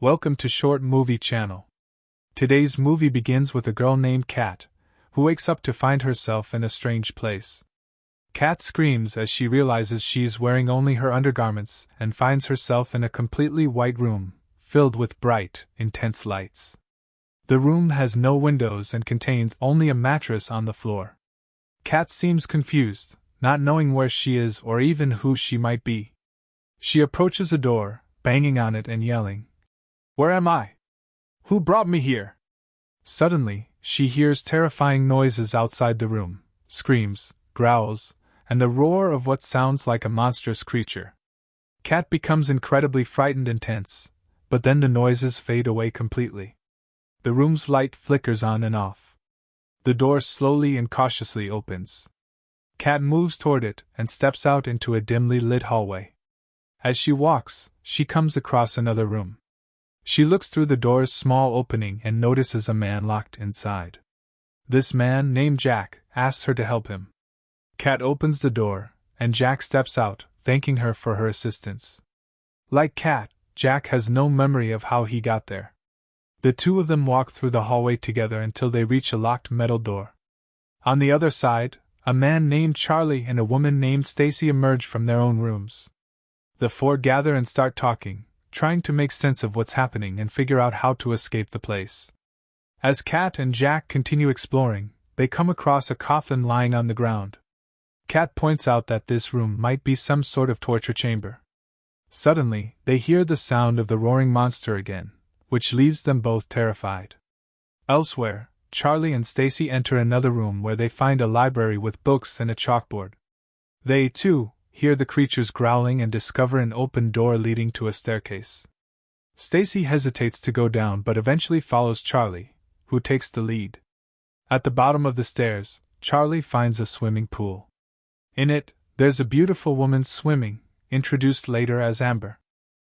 Welcome to Short Movie Channel. Today's movie begins with a girl named Kat, who wakes up to find herself in a strange place. Kat screams as she realizes she's wearing only her undergarments and finds herself in a completely white room, filled with bright, intense lights. The room has no windows and contains only a mattress on the floor. Kat seems confused, not knowing where she is or even who she might be. She approaches a door, banging on it and yelling, "Where am I? Who brought me here?" Suddenly, she hears terrifying noises outside the room, screams, growls, and the roar of what sounds like a monstrous creature. Kat becomes incredibly frightened and tense, but then the noises fade away completely. The room's light flickers on and off. The door slowly and cautiously opens. Kat moves toward it and steps out into a dimly lit hallway. As she walks, she comes across another room. She looks through the door's small opening and notices a man locked inside. This man, named Jack, asks her to help him. Kat opens the door, and Jack steps out, thanking her for her assistance. Like Kat, Jack has no memory of how he got there. The two of them walk through the hallway together until they reach a locked metal door. On the other side, a man named Charlie and a woman named Stacy emerge from their own rooms. The four gather and start talking, trying to make sense of what's happening and figure out how to escape the place. As Kat and Jack continue exploring, they come across a coffin lying on the ground. Kat points out that this room might be some sort of torture chamber. Suddenly, they hear the sound of the roaring monster again, which leaves them both terrified. Elsewhere, Charlie and Stacy enter another room where they find a library with books and a chalkboard. They, too, hear the creatures growling and discover an open door leading to a staircase. Stacy hesitates to go down but eventually follows Charlie, who takes the lead. At the bottom of the stairs, Charlie finds a swimming pool. In it, there's a beautiful woman swimming, introduced later as Amber.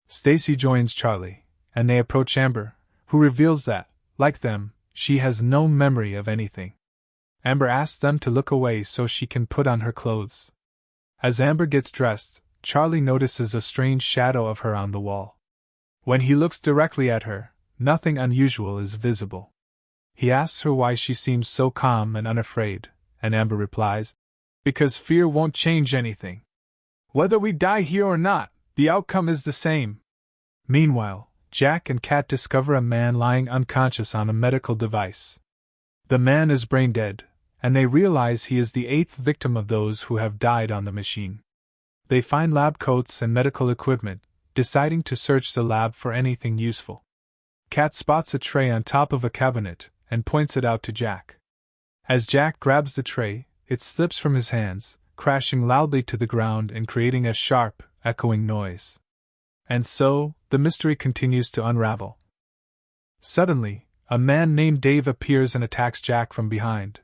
Stacy joins Charlie, and they approach Amber, who reveals that, like them, she has no memory of anything. Amber asks them to look away so she can put on her clothes. As Amber gets dressed, Charlie notices a strange shadow of her on the wall. When he looks directly at her, nothing unusual is visible. He asks her why she seems so calm and unafraid, and Amber replies, "Because fear won't change anything. Whether we die here or not, the outcome is the same." Meanwhile, Jack and Kat discover a man lying unconscious on a medical device. The man is brain dead, and they realize he is the 8th victim of those who have died on the machine. They find lab coats and medical equipment, deciding to search the lab for anything useful. Kat spots a tray on top of a cabinet and points it out to Jack. As Jack grabs the tray, it slips from his hands, crashing loudly to the ground and creating a sharp, echoing noise. And so, the mystery continues to unravel. Suddenly, a man named Dave appears and attacks Jack from behind.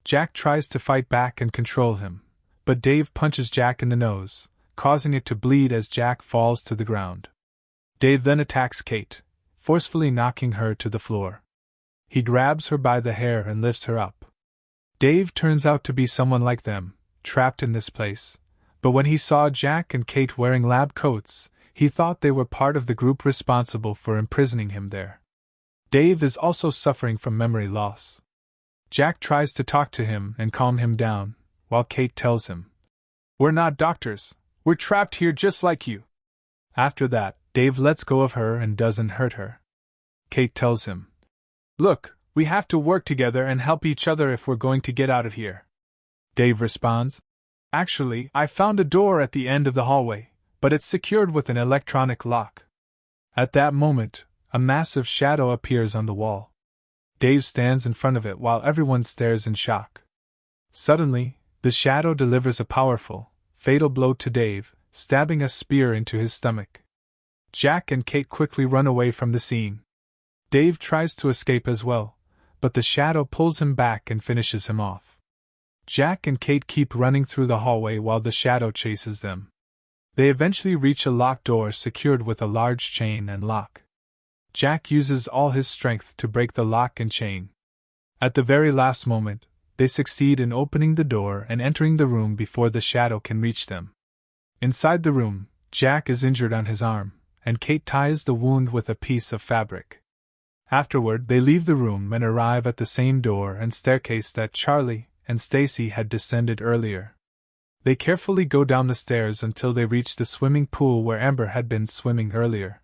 Jack tries to fight back and control him, but Dave punches Jack in the nose, causing it to bleed as Jack falls to the ground. Dave then attacks Kate, forcefully knocking her to the floor. He grabs her by the hair and lifts her up. Dave turns out to be someone like them, trapped in this place, but when he saw Jack and Kate wearing lab coats, he thought they were part of the group responsible for imprisoning him there. Dave is also suffering from memory loss. Jack tries to talk to him and calm him down, while Kate tells him, "We're not doctors, we're trapped here just like you." After that, Dave lets go of her and doesn't hurt her. Kate tells him, "Look, we have to work together and help each other if we're going to get out of here." Dave responds, "Actually, I found a door at the end of the hallway, but it's secured with an electronic lock." At that moment, a massive shadow appears on the wall. Dave stands in front of it while everyone stares in shock. Suddenly, the shadow delivers a powerful, fatal blow to Dave, stabbing a spear into his stomach. Jack and Kate quickly run away from the scene. Dave tries to escape as well, but the shadow pulls him back and finishes him off. Jack and Kate keep running through the hallway while the shadow chases them. They eventually reach a locked door secured with a large chain and lock. Jack uses all his strength to break the lock and chain. At the very last moment, they succeed in opening the door and entering the room before the shadow can reach them. Inside the room, Jack is injured on his arm, and Kate ties the wound with a piece of fabric. Afterward, they leave the room and arrive at the same door and staircase that Charlie and Stacy had descended earlier. They carefully go down the stairs until they reach the swimming pool where Amber had been swimming earlier.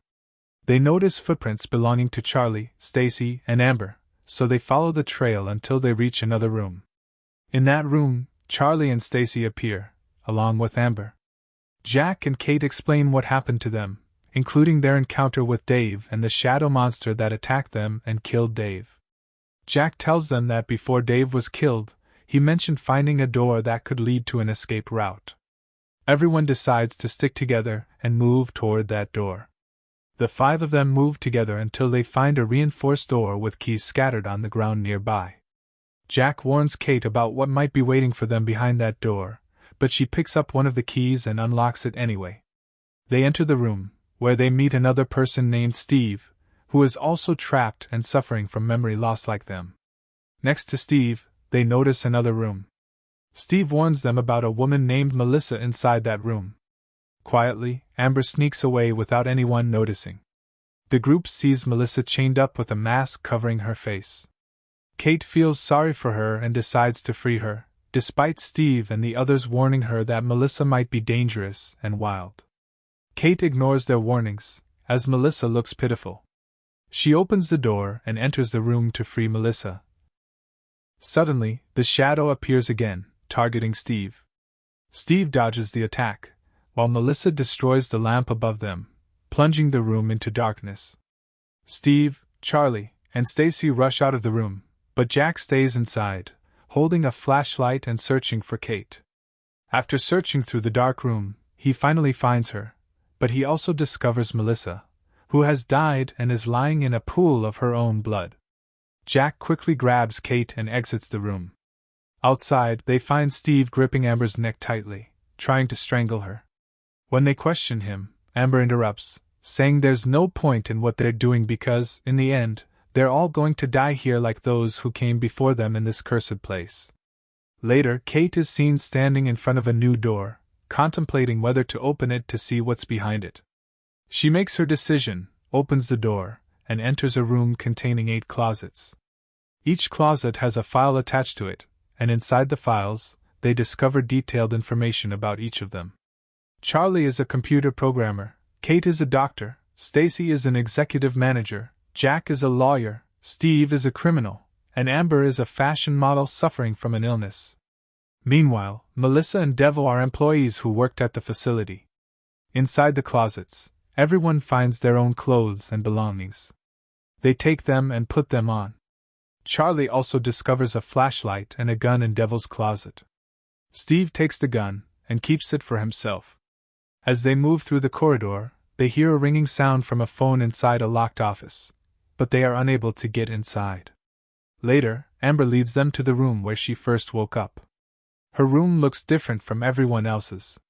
They notice footprints belonging to Charlie, Stacy, and Amber, so they follow the trail until they reach another room. In that room, Charlie and Stacy appear, along with Amber. Jack and Kate explain what happened to them, including their encounter with Dave and the shadow monster that attacked them and killed Dave. Jack tells them that before Dave was killed, he mentioned finding a door that could lead to an escape route. Everyone decides to stick together and move toward that door. The five of them move together until they find a reinforced door with keys scattered on the ground nearby. Jack warns Kate about what might be waiting for them behind that door, but she picks up one of the keys and unlocks it anyway. They enter the room, where they meet another person named Steve, who is also trapped and suffering from memory loss like them. Next to Steve, they notice another room. Steve warns them about a woman named Melissa inside that room. Quietly, Amber sneaks away without anyone noticing. The group sees Melissa chained up with a mask covering her face. Kate feels sorry for her and decides to free her, despite Steve and the others warning her that Melissa might be dangerous and wild. Kate ignores their warnings, as Melissa looks pitiful. She opens the door and enters the room to free Melissa. Suddenly, the shadow appears again, targeting Steve. Steve dodges the attack, while Melissa destroys the lamp above them, plunging the room into darkness. Steve, Charlie, and Stacy rush out of the room, but Jack stays inside, holding a flashlight and searching for Kate. After searching through the dark room, he finally finds her, but he also discovers Melissa, who has died and is lying in a pool of her own blood. Jack quickly grabs Kate and exits the room. Outside, they find Steve gripping Amber's neck tightly, trying to strangle her. When they question him, Amber interrupts, saying there's no point in what they're doing because, in the end, they're all going to die here like those who came before them in this cursed place. Later, Kate is seen standing in front of a new door, contemplating whether to open it to see what's behind it. She makes her decision, opens the door, and enters a room containing 8 closets. Each closet has a file attached to it, and inside the files, they discover detailed information about each of them. Charlie is a computer programmer, Kate is a doctor, Stacy is an executive manager, Jack is a lawyer, Steve is a criminal, and Amber is a fashion model suffering from an illness. Meanwhile, Melissa and Devil are employees who worked at the facility. Inside the closets, everyone finds their own clothes and belongings. They take them and put them on. Charlie also discovers a flashlight and a gun in Devil's closet. Steve takes the gun and keeps it for himself. As they move through the corridor, they hear a ringing sound from a phone inside a locked office, but they are unable to get inside. Later, Amber leads them to the room where she first woke up. Her room looks different from everyone else's.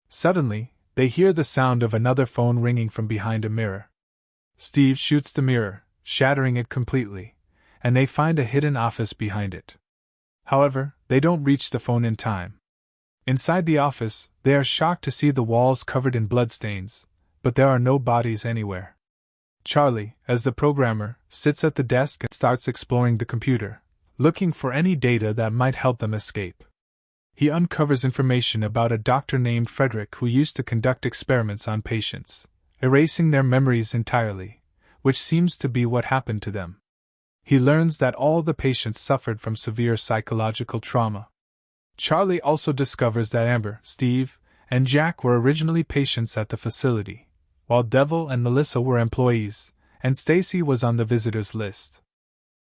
Suddenly, they hear the sound of another phone ringing from behind a mirror. Steve shoots the mirror, shattering it completely, and they find a hidden office behind it. However, they don't reach the phone in time. Inside the office, they are shocked to see the walls covered in bloodstains, but there are no bodies anywhere. Charlie, as the programmer, sits at the desk and starts exploring the computer, looking for any data that might help them escape. He uncovers information about a doctor named Frederick who used to conduct experiments on patients, erasing their memories entirely, which seems to be what happened to them. He learns that all the patients suffered from severe psychological trauma. Charlie also discovers that Amber, Steve, and Jack were originally patients at the facility, while Devil and Melissa were employees, and Stacy was on the visitors list.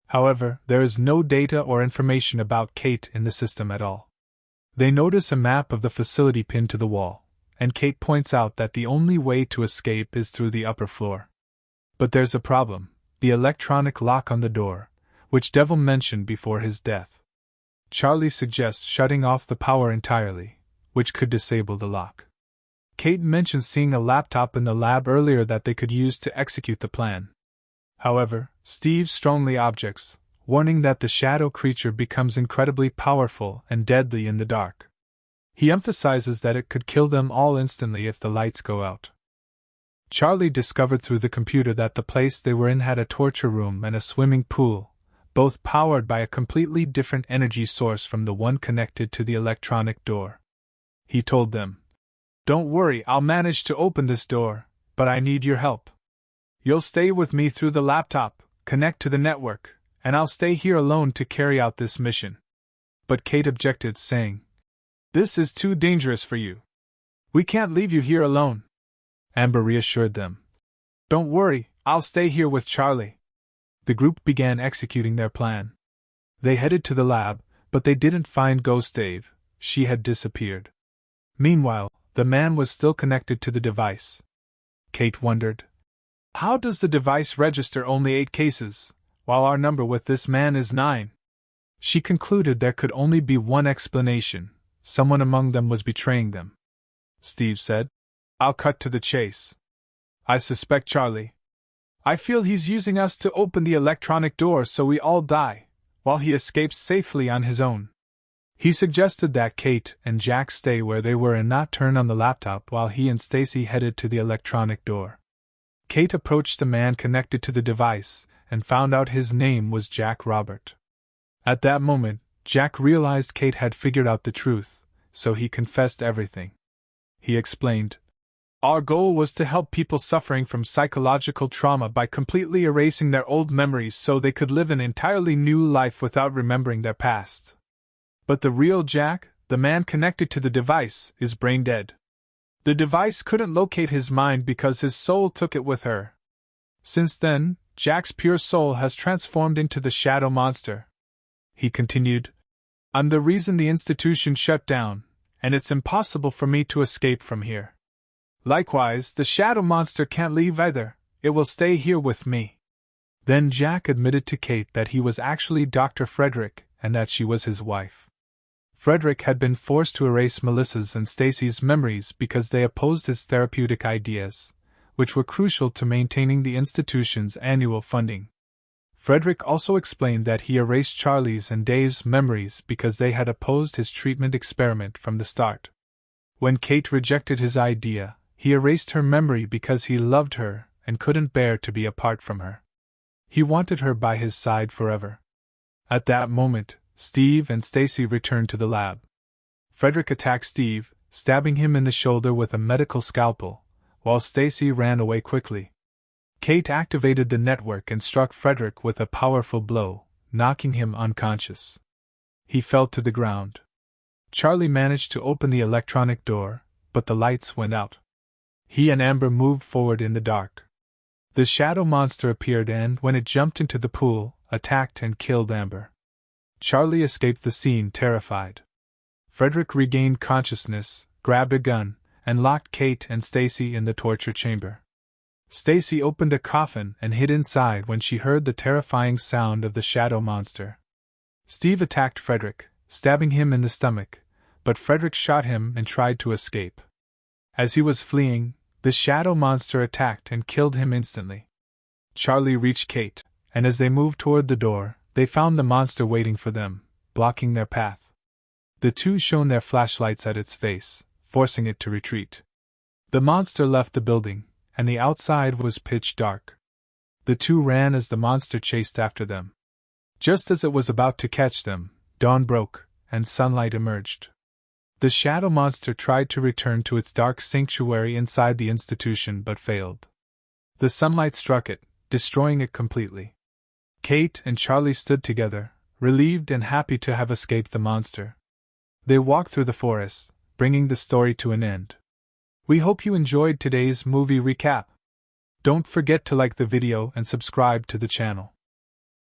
However, there is no data or information about Kate in the system at all. They notice a map of the facility pinned to the wall, and Kate points out that the only way to escape is through the upper floor. But there's a problem: the electronic lock on the door, which Devil mentioned before his death. Charlie suggests shutting off the power entirely, which could disable the lock. Kate mentions seeing a laptop in the lab earlier that they could use to execute the plan. However, Steve strongly objects, warning that the shadow creature becomes incredibly powerful and deadly in the dark. He emphasizes that it could kill them all instantly if the lights go out. Charlie discovered through the computer that the place they were in had a torture room and a swimming pool, both powered by a completely different energy source from the one connected to the electronic door. He told them, "Don't worry, I'll manage to open this door, but I need your help. You'll stay with me through the laptop, connect to the network, and I'll stay here alone to carry out this mission." But Kate objected, saying, "This is too dangerous for you. We can't leave you here alone." Amber reassured them, "Don't worry, I'll stay here with Charlie." The group began executing their plan. They headed to the lab, but they didn't find Ghost Dave. She had disappeared. Meanwhile, the man was still connected to the device. Kate wondered, "How does the device register only 8 cases, while our number with this man is 9? She concluded there could only be one explanation: someone among them was betraying them. Steve said, "I'll cut to the chase. I suspect Charlie. I feel he's using us to open the electronic door so we all die, while he escapes safely on his own." He suggested that Kate and Jack stay where they were and not turn on the laptop while he and Stacy headed to the electronic door. Kate approached the man connected to the device and found out his name was Jack Robert. At that moment, Jack realized Kate had figured out the truth, so he confessed everything. He explained, "Our goal was to help people suffering from psychological trauma by completely erasing their old memories so they could live an entirely new life without remembering their past. But the real Jack, the man connected to the device, is brain dead. The device couldn't locate his mind because his soul took it with her. Since then, Jack's pure soul has transformed into the shadow monster." He continued, "I'm the reason the institution shut down, and it's impossible for me to escape from here. Likewise, the shadow monster can't leave either, it will stay here with me." Then Jack admitted to Kate that he was actually Dr. Frederick and that she was his wife. Frederick had been forced to erase Melissa's and Stacy's memories because they opposed his therapeutic ideas, which were crucial to maintaining the institution's annual funding. Frederick also explained that he erased Charlie's and Dave's memories because they had opposed his treatment experiment from the start. When Kate rejected his idea, he erased her memory because he loved her and couldn't bear to be apart from her. He wanted her by his side forever. At that moment, Steve and Stacy returned to the lab. Frederick attacked Steve, stabbing him in the shoulder with a medical scalpel, while Stacy ran away quickly. Kate activated the network and struck Frederick with a powerful blow, knocking him unconscious. He fell to the ground. Charlie managed to open the electronic door, but the lights went out. He and Amber moved forward in the dark. The shadow monster appeared and, when it jumped into the pool, attacked and killed Amber. Charlie escaped the scene terrified. Frederick regained consciousness, grabbed a gun, and locked Kate and Stacy in the torture chamber. Stacy opened a coffin and hid inside when she heard the terrifying sound of the shadow monster. Steve attacked Frederick, stabbing him in the stomach, but Frederick shot him and tried to escape. As he was fleeing, the shadow monster attacked and killed him instantly. Charlie reached Kate, and as they moved toward the door, they found the monster waiting for them, blocking their path. The two shone their flashlights at its face, forcing it to retreat. The monster left the building, and the outside was pitch dark. The two ran as the monster chased after them. Just as it was about to catch them, dawn broke, and sunlight emerged. The shadow monster tried to return to its dark sanctuary inside the institution but failed. The sunlight struck it, destroying it completely. Kate and Charlie stood together, relieved and happy to have escaped the monster. They walked through the forest, bringing the story to an end. We hope you enjoyed today's movie recap. Don't forget to like the video and subscribe to the channel.